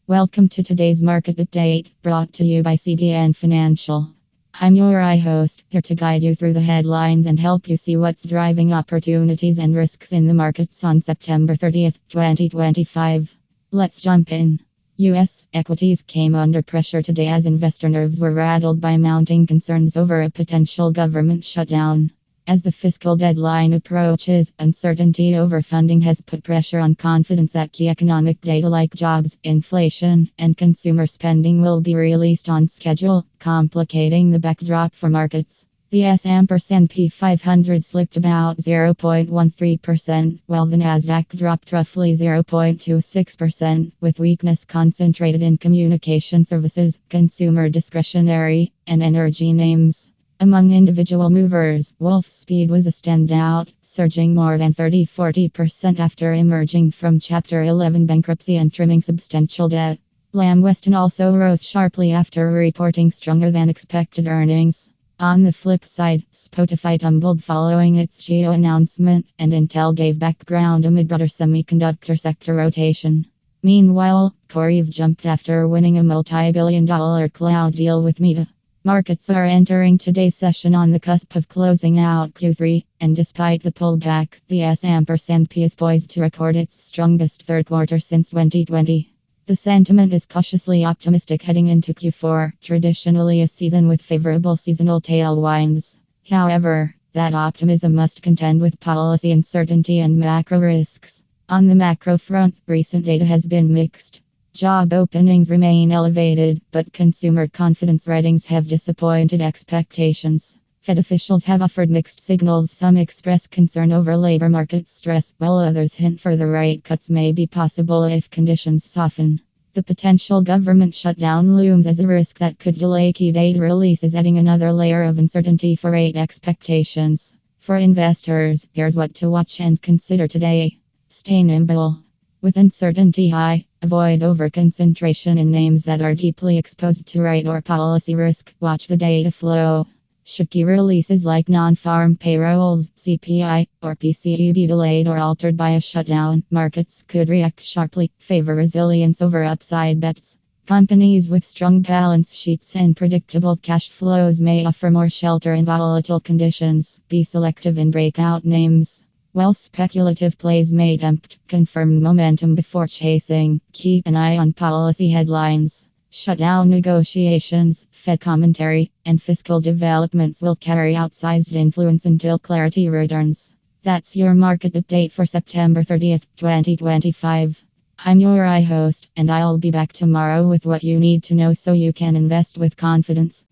Welcome to today's market update, brought to you by CBN Financial. I'm your host, here to guide you through the headlines and help you see what's driving opportunities and risks in the markets on September 30th, 2025. Let's jump in. U.S. equities came under pressure today as investor nerves were rattled by mounting concerns over a potential government shutdown. As the fiscal deadline approaches, uncertainty over funding has put pressure on confidence that key economic data like jobs, inflation, and consumer spending will be released on schedule, complicating the backdrop for markets. The S&P 500 slipped about 0.13%, while the Nasdaq dropped roughly 0.26%, with weakness concentrated in communication services, consumer discretionary, and energy names. Among individual movers, Wolfspeed was a standout, surging more than 30-40% after emerging from Chapter 11 bankruptcy and trimming substantial debt. Lamb Weston also rose sharply after reporting stronger than expected earnings. On the flip side, Spotify tumbled following its Geo announcement, and Intel gave back ground amid broader semiconductor sector rotation. Meanwhile, CoreWeave jumped after winning a multi-billion-dollar cloud deal with Meta. Markets are entering today's session on the cusp of closing out Q3, and despite the pullback, the S&P is poised to record its strongest third quarter since 2020. The sentiment is cautiously optimistic heading into Q4, traditionally a season with favorable seasonal tailwinds. However, that optimism must contend with policy uncertainty and macro risks. On the macro front, recent data has been mixed. Job openings remain elevated, but consumer confidence ratings have disappointed expectations. Fed officials have offered mixed signals. Some express concern over labor market stress, while others hint further rate cuts may be possible if conditions soften. The potential government shutdown looms as a risk that could delay key data releases, adding another layer of uncertainty for rate expectations. For investors, here's what to watch and consider today. Stay nimble. With uncertainty high, avoid overconcentration in names that are deeply exposed to rate or policy risk. Watch the data flow. Should key releases like non-farm payrolls, CPI, or PCE be delayed or altered by a shutdown, markets could react sharply. Favor resilience over upside bets. Companies with strong balance sheets and predictable cash flows may offer more shelter in volatile conditions. Be selective in breakout names. While speculative plays may tempt, confirm momentum before chasing. Keep an eye on policy headlines. Shutdown negotiations, Fed commentary, and fiscal developments will carry outsized influence until clarity returns. That's your market update for September 30th, 2025. I'm your host, and I'll be back tomorrow with what you need to know so you can invest with confidence.